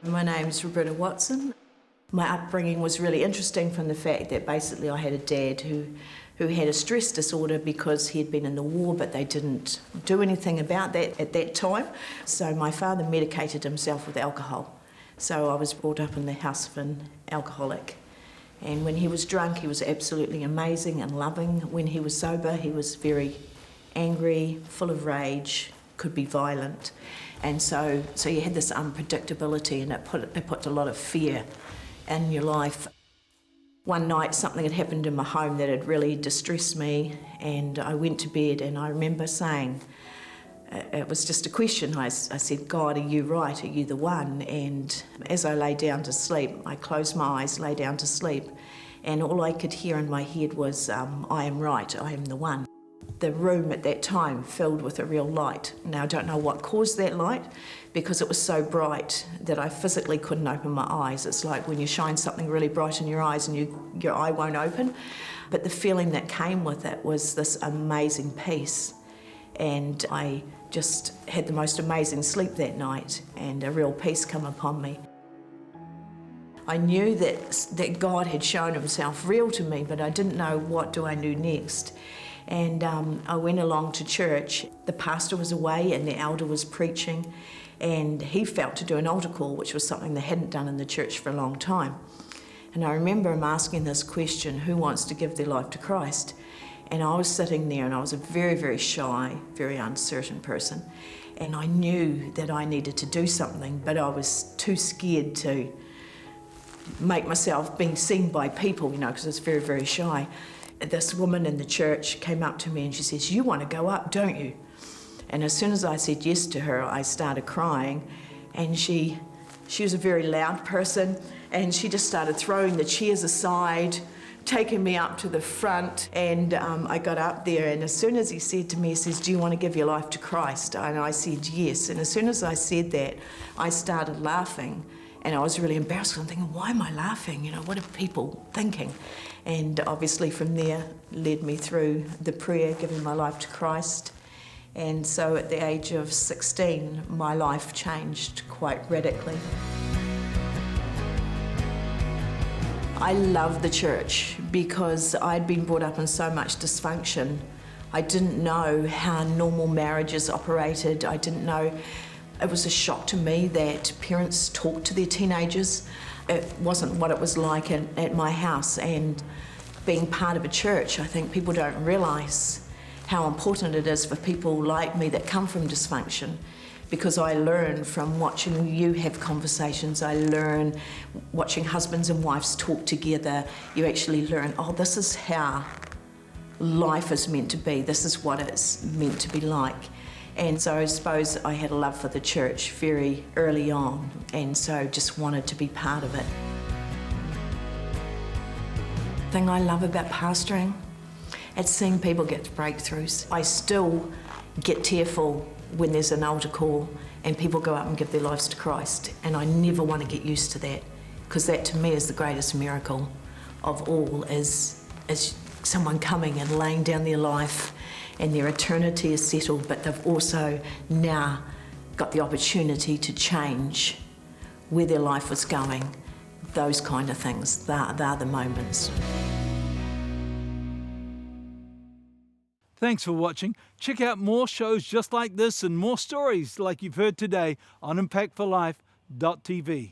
My name's Roberta Watson. My upbringing was really interesting from the fact that basically I had a dad who had a stress disorder because he had been in the war, but they didn't do anything about that at that time. So my father medicated himself with alcohol. So I was brought up in the house of an alcoholic. And when he was drunk, he was absolutely amazing and loving. When he was sober, he was very angry, full of rage, could be violent. And so you had this unpredictability, and it put a lot of fear in your life. One night something had happened in my home that had really distressed me, and I went to bed, and I remember saying, it was just a question. I said, God, are you right? Are you the one? And as I lay down to sleep, I closed my eyes, lay down to sleep, and all I could hear in my head was, I am right, I am the one. The room at that time filled with a real light. Now, I don't know what caused that light, because it was so bright that I physically couldn't open my eyes. It's like when you shine something really bright in your eyes and your eye won't open. But the feeling that came with it was this amazing peace. And I just had the most amazing sleep that night, and a real peace come upon me. I knew that God had shown himself real to me, but I didn't know what do I do next. And I went along to church. The pastor was away and the elder was preaching, and he felt to do an altar call, which was something they hadn't done in the church for a long time. And I remember him asking this question, who wants to give their life to Christ? And I was sitting there, and I was a very, very shy, very uncertain person. And I knew that I needed to do something, but I was too scared to make myself being seen by people, because I was very, very shy. This woman in the church came up to me and she says, you want to go up, don't you? And as soon as I said yes to her, I started crying. And she was a very loud person, and she just started throwing the chairs aside, taking me up to the front, and I got up there, and as soon as he said to me, he says, do you want to give your life to Christ? And I said yes, and as soon as I said that, I started laughing, and I was really embarrassed. I'm thinking, why am I laughing? What are people thinking? And obviously from there led me through the prayer, giving my life to Christ. And so at the age of 16, my life changed quite radically. I love the church because I'd been brought up in so much dysfunction. I didn't know how normal marriages operated. I didn't know. It was a shock to me that parents talked to their teenagers. It wasn't what it was like at my house. And being part of a church, I think people don't realise how important it is for people like me that come from dysfunction, because I learn from watching you have conversations. I learn watching husbands and wives talk together. You actually learn, oh, this is how life is meant to be. This is what it's meant to be like. And so I suppose I had a love for the church very early on, and so just wanted to be part of it. The thing I love about pastoring, it's seeing people get breakthroughs. I still get tearful when there's an altar call and people go up and give their lives to Christ, and I never want to get used to that, because that to me is the greatest miracle of all, is someone coming and laying down their life and their eternity is settled, but they've also now got the opportunity to change where their life was going. Those kind of things, they're the moments. Thanks for watching. Check out more shows just like this and more stories like you've heard today on impactforlife.tv.